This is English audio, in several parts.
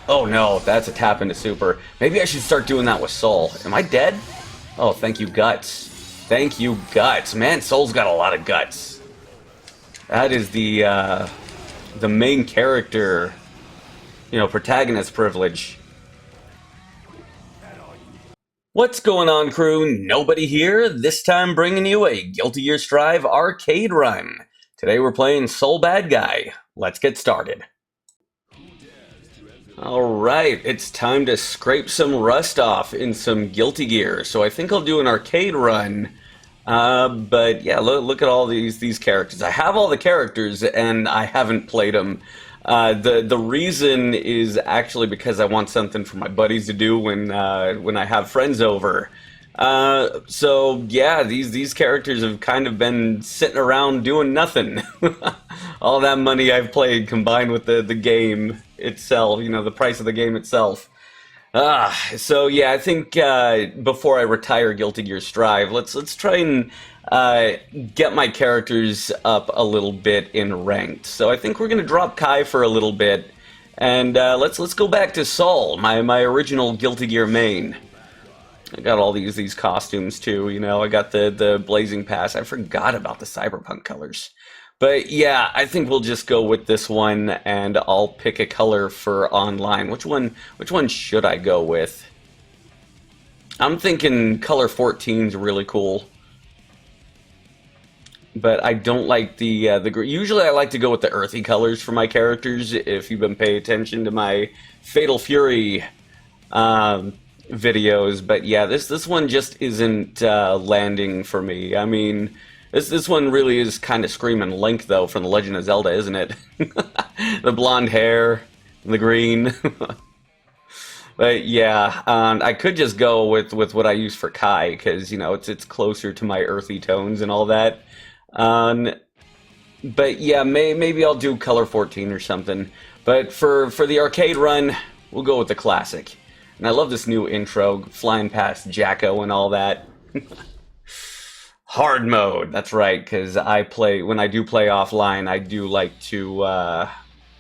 Oh no, that's a tap into super. Maybe I should start doing that with Soul. Am I dead? Oh, thank you, Guts. Thank you, Guts. Man, Soul's got a lot of guts. That is the main character, protagonist privilege. What's going on, crew? Nobody here. This time bringing you a Guilty Gear Strive arcade run. Today we're playing Soul Badguy. Let's get started. Alright, it's time to scrape some rust off in some Guilty Gear. So I think I'll do an arcade run. But yeah, look at all these characters. I have all the characters and I haven't played them. The reason is actually because I want something for my buddies to do when I have friends over. So yeah, these characters have kind of been sitting around doing nothing. All that money I've played combined with the game itself, the price of the game itself. So yeah, I think before I retire Guilty Gear Strive, let's try and get my characters up a little bit in ranked. So I think we're gonna drop Kai for a little bit, and let's go back to Soul, my original Guilty Gear main. I got all these costumes too, I got the Blazing Pass. I forgot about the Cyberpunk colors. But yeah, I think we'll just go with this one, and I'll pick a color for online. Which one should I go with? I'm thinking color 14 is really cool. But I don't like the usually I like to go with the earthy colors for my characters, if you've been paying attention to my Fatal Fury videos. But yeah, this one just isn't landing for me. I mean, this one really is kind of screaming Link, though, from The Legend of Zelda, isn't it? The blonde hair, the green. But yeah, I could just go with what I use for Kai, because, it's closer to my earthy tones and all that. But yeah, maybe I'll do color 14 or something. But for the arcade run, we'll go with the classic. And I love this new intro, flying past Jacko and all that. Hard mode, that's right, because when I do play offline, I do like to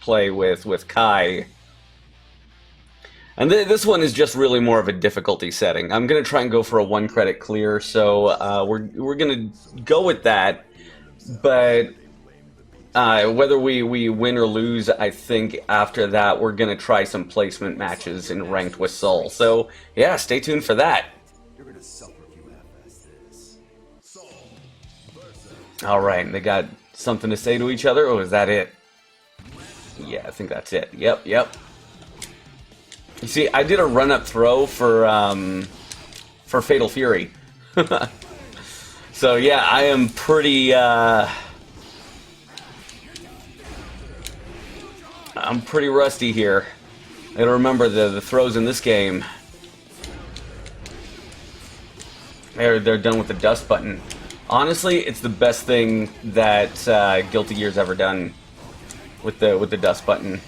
play with Kai. And this one is just really more of a difficulty setting. I'm going to try and go for a 1 credit clear, so we're going to go with that. But whether we win or lose, I think after that we're going to try some placement matches in ranked with Soul. So yeah, stay tuned for that. Alright, they got something to say to each other, or is that it? Yeah, I think that's it. Yep. You see, I did a run-up throw for Fatal Fury. So yeah, I am pretty, I'm pretty rusty here. I gotta remember the throws in this game. They're done with the dust button. Honestly, it's the best thing that Guilty Gear's ever done with the dust button.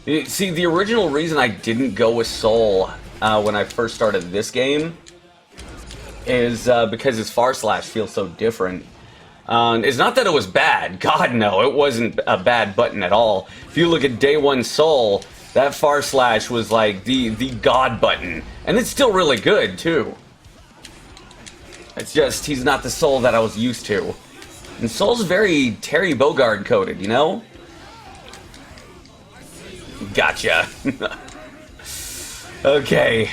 See, the original reason I didn't go with Soul when I first started this game is because his far slash feels so different. It's not that it was bad. God, no, it wasn't a bad button at all. If you look at Day 1 Soul, that far slash was like the God button. And it's still really good, too. It's just, he's not the Soul that I was used to. And Soul's very Terry Bogard coded, Gotcha. Okay.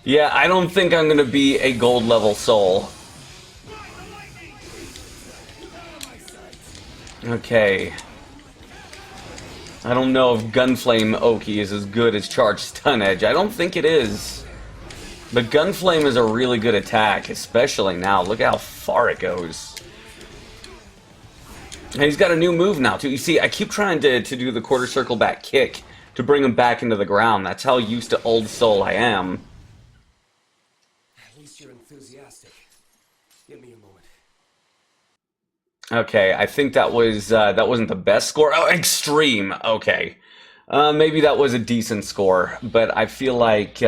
Yeah, I don't think I'm gonna be a gold level Soul. Okay. I don't know if Gunflame Oki is as good as Charged Stun Edge. I don't think it is. But Gunflame is a really good attack, especially now. Look how far it goes. And he's got a new move now, too. You see, I keep trying to do the quarter circle back kick to bring him back into the ground. That's how used to old Soul I am. At least you're enthusiastic. Give me a moment. Okay, I think that wasn't the best score. Oh, extreme. Okay. Maybe that was a decent score, but I feel like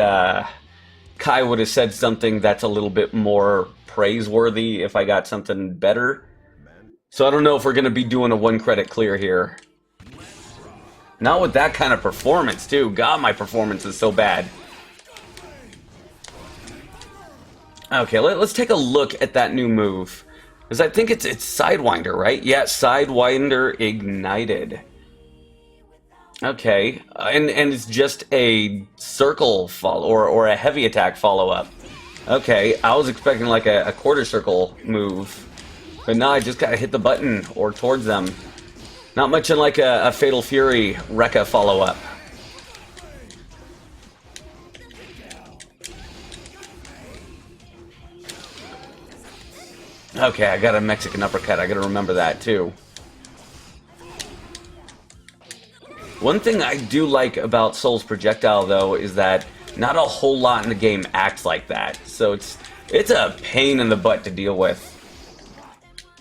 Kai would have said something that's a little bit more praiseworthy if I got something better. So I don't know if we're going to be doing a 1 credit clear here. Not with that kind of performance, too. God, my performance is so bad. Okay, let's take a look at that new move. Because I think it's Sidewinder, right? Yeah, Sidewinder Ignited. Okay, and it's just a circle follow or a heavy attack follow-up. Okay, I was expecting like a quarter circle move. But no, I just gotta hit the button or towards them. Not much in like a Fatal Fury Rekka follow-up. Okay, I got a Mexican uppercut. I gotta remember that too. One thing I do like about Soul's projectile, though, is that not a whole lot in the game acts like that. So it's a pain in the butt to deal with.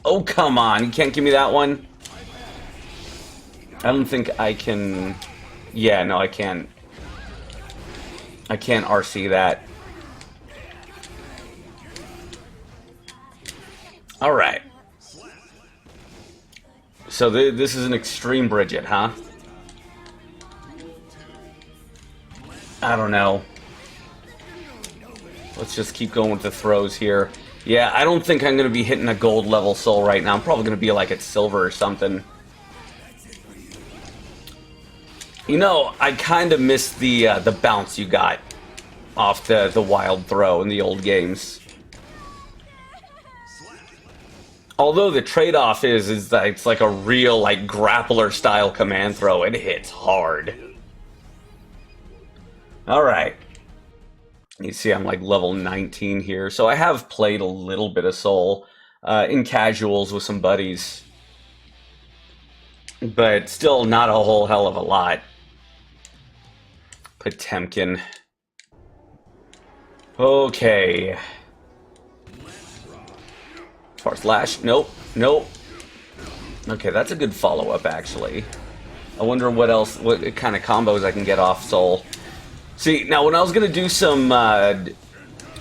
Oh, come on. You can't give me that one? I don't think I can... Yeah, no, I can't. I can't RC that. Alright. So this is an extreme Bridget, huh? I don't know. Let's just keep going with the throws here. Yeah, I don't think I'm going to be hitting a gold level Soul right now. I'm probably going to be like at silver or something. You know, I kind of miss the bounce you got off the wild throw in the old games. Although the trade-off is that it's like a real like grappler style command throw. It hits hard. Alright. You see I'm like level 19 here. So I have played a little bit of Soul in casuals with some buddies. But still not a whole hell of a lot. Potemkin. Okay. Far slash. Nope. Nope. Okay, that's a good follow-up actually. I wonder what else, what kind of combos I can get off Soul. See, now when I was going to do some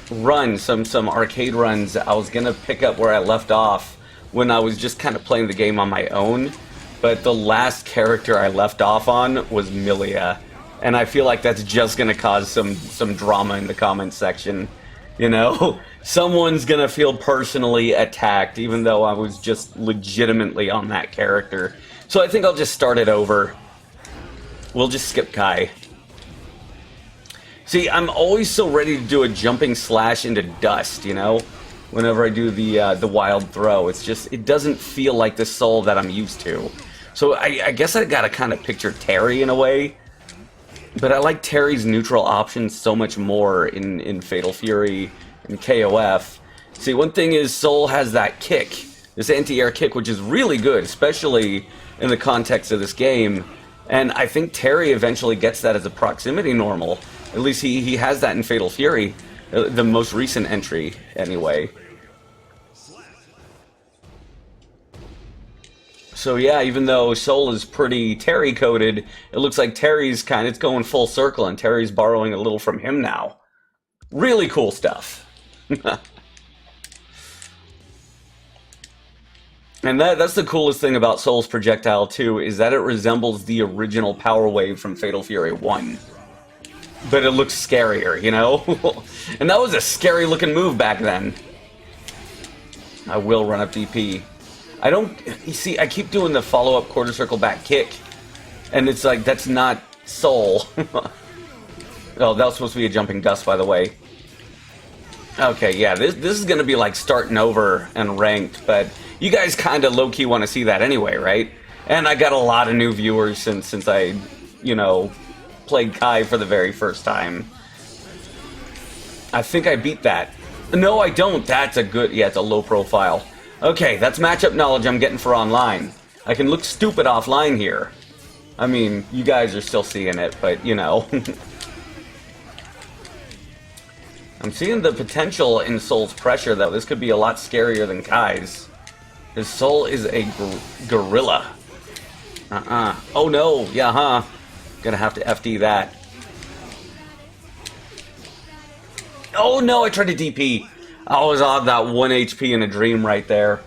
runs, some arcade runs, I was going to pick up where I left off when I was just kind of playing the game on my own. But the last character I left off on was Milia. And I feel like that's just going to cause some drama in the comments section. You know, someone's going to feel personally attacked, even though I was just legitimately on that character. So I think I'll just start it over. We'll just skip Kai. See, I'm always so ready to do a jumping slash into dust, you know? Whenever I do the wild throw. It's just, it doesn't feel like the Soul that I'm used to. So I guess I gotta kind of picture Terry in a way. But I like Terry's neutral options so much more in Fatal Fury and KOF. See, one thing is Soul has that kick, this anti-air kick, which is really good, especially in the context of this game. And I think Terry eventually gets that as a proximity normal. At least he has that in Fatal Fury, the most recent entry, anyway. So yeah, even though Soul is pretty Terry-coded, it looks like Terry's it's going full circle, and Terry's borrowing a little from him now. Really cool stuff. And that's the coolest thing about Soul's projectile, too, is that it resembles the original Power Wave from Fatal Fury 1. But it looks scarier, you know? And that was a scary-looking move back then. I will run up DP. I don't... You see, I keep doing the follow-up quarter circle back kick. And it's like, that's not Soul. Oh, that was supposed to be a jumping dust, by the way. Okay, yeah, this is going to be like starting over and ranked, but you guys kind of low-key want to see that anyway, right? And I got a lot of new viewers since I, you know, played Kai for the very first time. I think I beat that. No, I don't. That's a good... Yeah, it's a low profile. Okay, that's matchup knowledge I'm getting for online. I can look stupid offline here. I mean, you guys are still seeing it, but, you know... I'm seeing the potential in Soul's pressure, though. This could be a lot scarier than Kai's. His Soul is a gorilla. Oh, no. Yeah, huh. Gonna have to FD that. Oh, no. I tried to DP. I was on that 1 HP in a dream right there.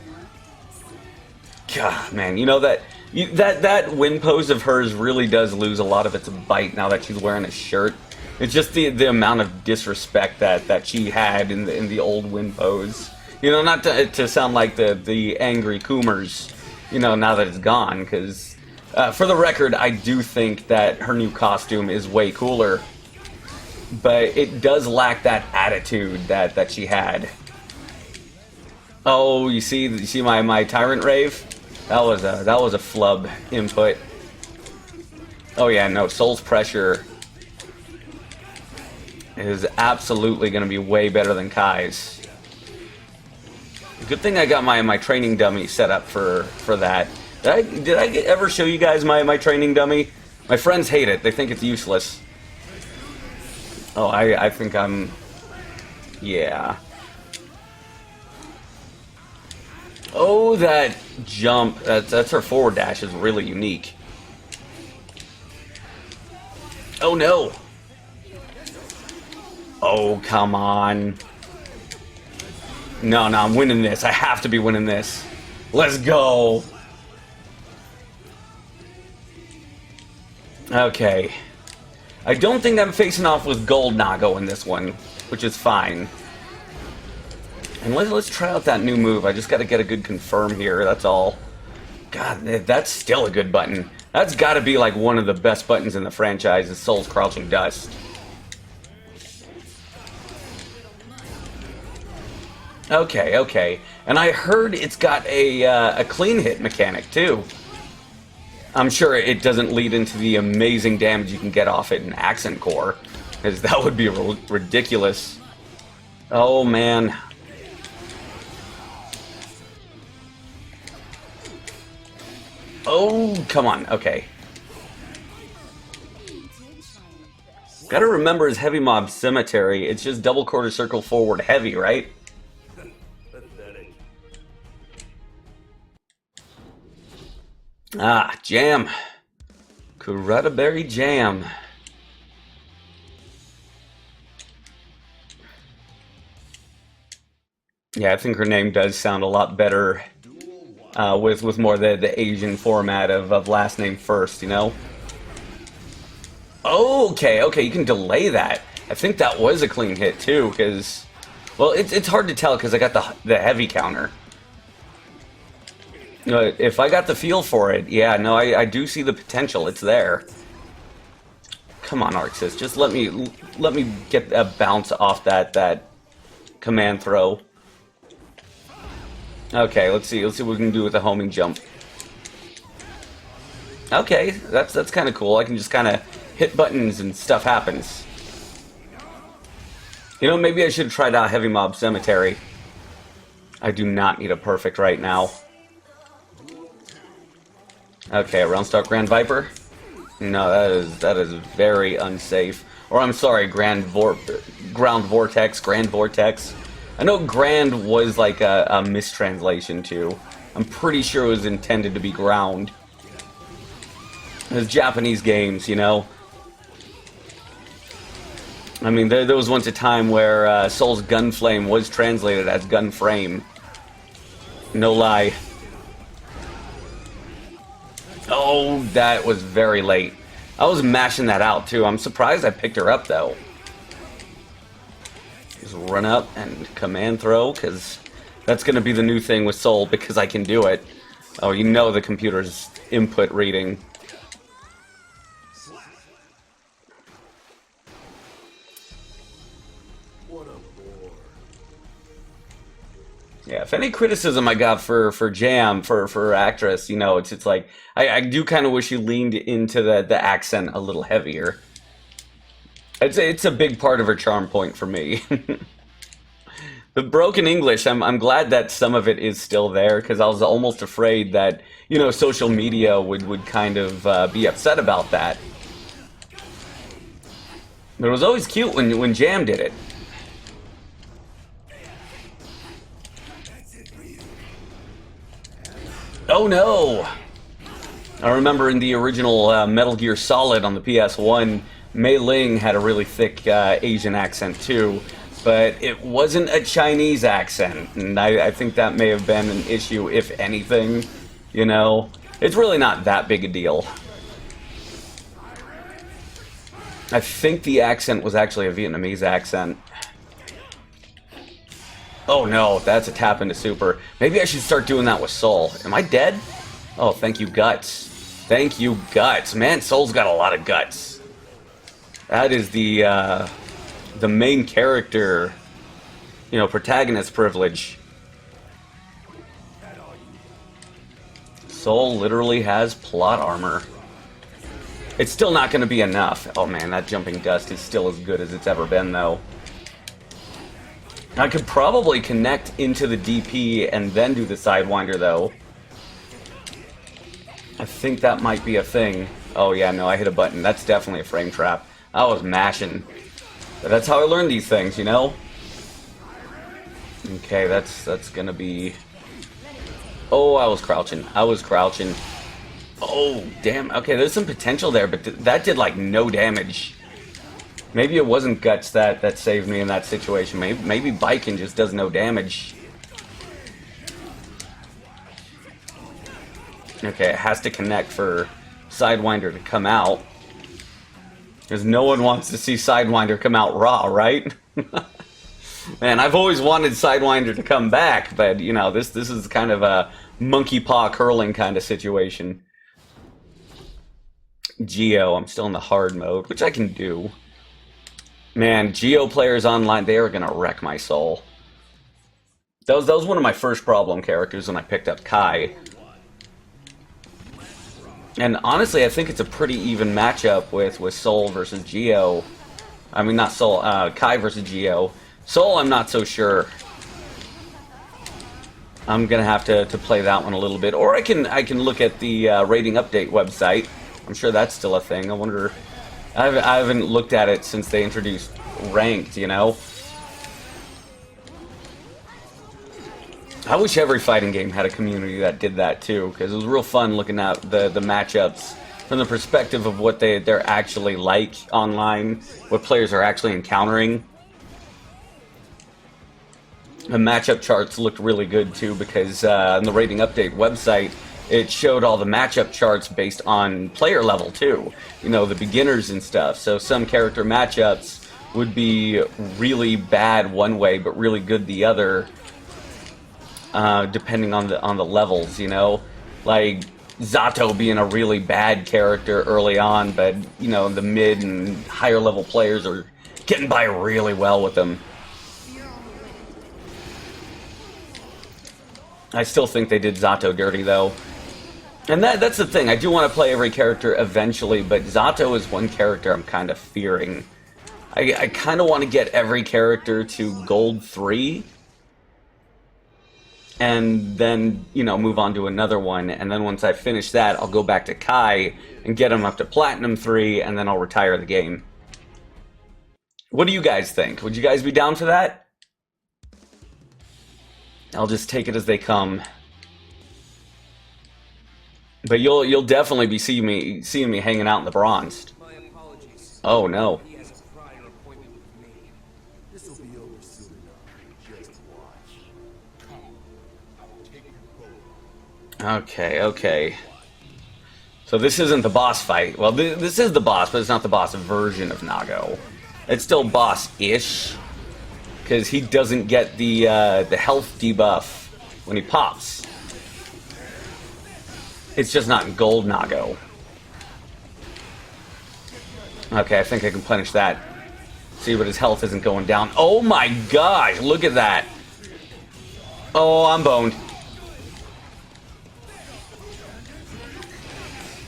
God, man. You know, That wind pose of hers really does lose a lot of its bite now that she's wearing a shirt. It's just the amount of disrespect that she had in the old wind pose. You know, not to sound like the angry Coomers, you know, now that it's gone, because for the record, I do think that her new costume is way cooler, but it does lack that attitude that she had. Oh, you see my Tyrant Rave? That was a flub input. Oh yeah, no, Soul's Pressure is absolutely going to be way better than Kai's. Good thing I got my training dummy set up for that. Did I ever show you guys my training dummy? My friends hate it. They think it's useless. Oh, I think I'm... Yeah. Oh, that jump. That's her forward dash is really unique. Oh, no. Oh, come on. No, I'm winning this. I have to be winning this. Let's go. Okay. I don't think I'm facing off with Gold Nago in this one, which is fine. And let's try out that new move. I just got to get a good confirm here, that's all. God, that's still a good button. That's got to be like one of the best buttons in the franchise, is Soul's Crouching Dust. Okay. And I heard it's got a clean hit mechanic, too. I'm sure it doesn't lead into the amazing damage you can get off it in Accent Core, because that would be ridiculous. Oh, man. Oh, come on. Okay. Gotta remember his Heavy Mob Cemetery. It's just double quarter circle forward heavy, right? Ah, Jam. Kurata Berry Jam. Yeah, I think her name does sound a lot better with more the Asian format of last name first, you know? Oh, okay, you can delay that. I think that was a clean hit, too, because... Well, it's hard to tell, because I got the heavy counter. If I got the feel for it, yeah, no, I do see the potential. It's there. Come on, Arxis, just let me get a bounce off that command throw. Okay, let's see what we can do with the homing jump. Okay, that's kind of cool. I can just kind of hit buttons and stuff happens. You know, maybe I should have tried out Heavy Mob Cemetery. I do not need a perfect right now. Okay, Round Stalk Grand Viper. No, that is very unsafe. Or I'm sorry, Ground Vortex, Grand Vortex. I know Grand was like a mistranslation too. I'm pretty sure it was intended to be Ground. It's Japanese games, you know. I mean, there was once a time where Soul's Gunflame was translated as Gunframe. No lie. Oh, that was very late. I was mashing that out, too. I'm surprised I picked her up, though. Just run up and command throw, because that's going to be the new thing with Soul, because I can do it. Oh, you know the computer's input reading. Yeah, if any criticism I got for Jam, for actress, you know, it's like, I do kind of wish he leaned into the accent a little heavier. It's a big part of her charm point for me. The broken English, I'm glad that some of it is still there, because I was almost afraid that, you know, social media would kind of be upset about that. But it was always cute when Jam did it. Oh no! I remember in the original Metal Gear Solid on the PS1, Mei Ling had a really thick Asian accent too, but it wasn't a Chinese accent, and I think that may have been an issue, if anything, you know? It's really not that big a deal. I think the accent was actually a Vietnamese accent. Oh no, that's a tap into super. Maybe I should start doing that with Soul. Am I dead? Oh, thank you, Guts. Thank you, Guts. Man, Soul's got a lot of guts. That is the main character, you know, protagonist privilege. Soul literally has plot armor. It's still not going to be enough. Oh man, that jumping dust is still as good as it's ever been, though. I could probably connect into the DP and then do the Sidewinder, though. I think that might be a thing. Oh yeah, no, I hit a button. That's definitely a frame trap. I was mashing. But that's how I learn these things, you know? Okay, that's gonna be... Oh, I was crouching. I was crouching. Oh, damn. Okay, there's some potential there, but that did, like, no damage. Maybe it wasn't Guts that saved me in that situation. Maybe Biking just does no damage. Okay, it has to connect for Sidewinder to come out. Because no one wants to see Sidewinder come out raw, right? Man, I've always wanted Sidewinder to come back, but, you know, this is kind of a monkey paw curling kind of situation. Geo, I'm still in the hard mode, which I can do. Man, Geo players online, they are going to wreck my soul. That was one of my first problem characters when I picked up Kai. And honestly, I think it's a pretty even matchup with Soul versus Geo. I mean, not Soul, Kai versus Geo. Soul, I'm not so sure. I'm gonna have to play that one a little bit, or I can look at the rating update website. I'm sure that's still a thing. I wonder. I haven't looked at it since they introduced ranked. You know. I wish every fighting game had a community that did that too, because it was real fun looking at the matchups from the perspective of what they're actually like online, what players are actually encountering. The matchup charts looked really good too, because on the rating update website, it showed all the matchup charts based on player level too. You know, the beginners and stuff. So some character matchups would be really bad one way, but really good the other. Depending on the levels, you know, like Zato being a really bad character early on, but you know the mid and higher level players are getting by really well with them. I still think they did Zato dirty though, and that's the thing. I do want to play every character eventually, but Zato is one character I'm kind of fearing. I kind of want to get every character to Gold 3. And then, you know, move on to another one. And then once I finish that, I'll go back to Kai and get him up to Platinum 3, and then I'll retire the game. What do you guys think? Would you guys be down for that? I'll just take it as they come. But you'll definitely be seeing me hanging out in the bronze. My apologies. Oh no. He has a prior appointment with me. This will be over soon enough. Just watch. Come, I will take you both. Okay. So this isn't the boss fight. Well, this is the boss, but it's not the boss version of Nago. It's still boss-ish, because he doesn't get the health debuff when he pops. It's just not gold Nago. Okay, I think I can punish that. See, but his health isn't going down. Oh my gosh, look at that. Oh, I'm boned.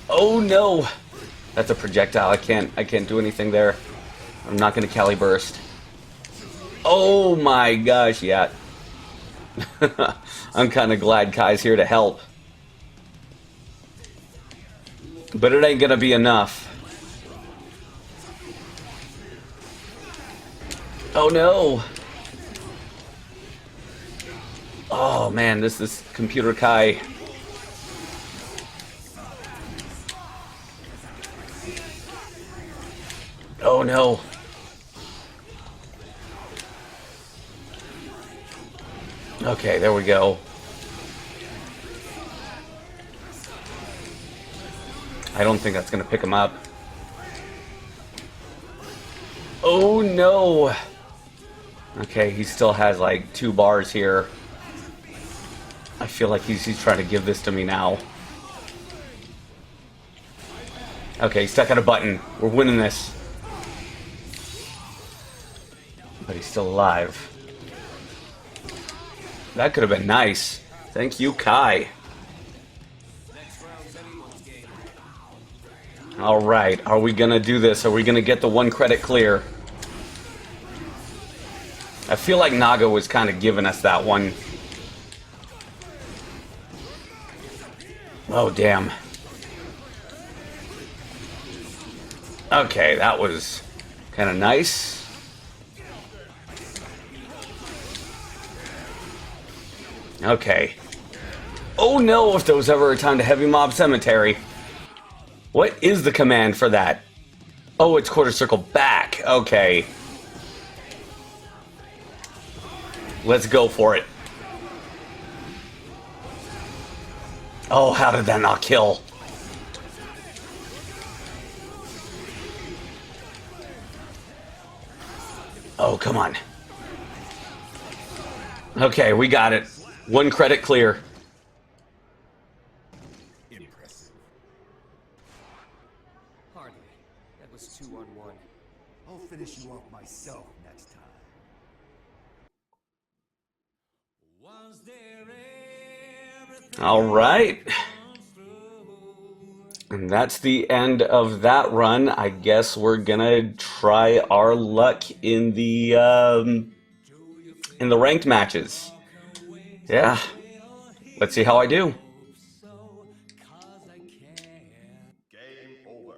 Oh no. That's a projectile. I can't do anything there. I'm not gonna Cali burst. Oh my gosh, yeah. I'm kinda glad Kai's here to help. But it ain't gonna be enough. Oh no! Oh man, this computer Kai. Oh no! Okay, there we go. I don't think that's going to pick him up. Oh, no. Okay, he still has like 2 bars here. I feel like he's trying to give this to me now. Okay, he's stuck on a button. We're winning this. But he's still alive. That could have been nice. Thank you, Kai. Alright, are we gonna do this? Are we gonna get the 1 credit clear? I feel like Naga was kind of giving us that one. Oh, damn. Okay, that was kind of nice. Okay. Oh no, if there was ever a time to heavy mob cemetery. What is the command for that? Oh, it's quarter circle back. Okay. Let's go for it. Oh, how did that not kill? Oh, come on. Okay, we got it. 1 credit clear. Impressive. Hardly. That was 2 on 1. I'll finish you off myself next time. All right. And that's the end of that run. I guess we're gonna try our luck in the ranked matches. Yeah. Let's see how I do. Game over.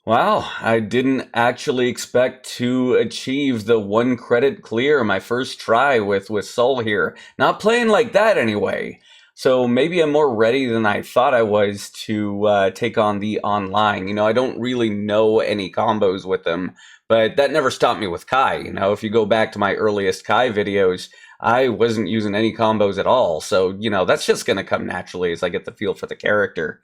Wow, I didn't actually expect to achieve the 1 credit clear my first try with Soul here. Not playing like that anyway. So maybe I'm more ready than I thought I was to take on the online. You know, I don't really know any combos with them, but that never stopped me with Kai. You know, if you go back to my earliest Kai videos, I wasn't using any combos at all. So, you know, that's just going to come naturally as I get the feel for the character.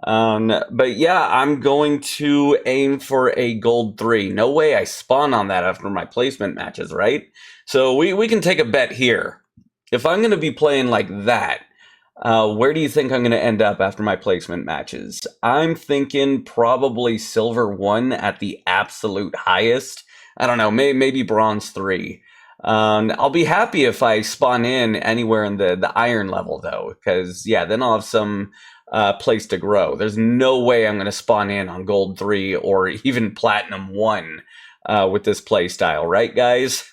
But yeah, I'm going to aim for a gold 3. No way I spawn on that after my placement matches, right? So we can take a bet here. If I'm going to be playing like that, where do you think I'm going to end up after my placement matches? I'm thinking probably silver 1 at the absolute highest. I don't know, maybe bronze 3. I'll be happy if I spawn in anywhere in the iron level, though, because, yeah, then I'll have some place to grow. There's no way I'm going to spawn in on gold 3 or even platinum 1 with this playstyle, right, guys?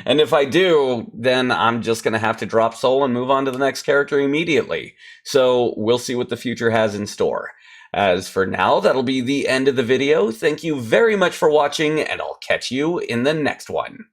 And if I do, then I'm just going to have to drop soul and move on to the next character immediately. So we'll see what the future has in store. As for now, that'll be the end of the video. Thank you very much for watching, and I'll catch you in the next one.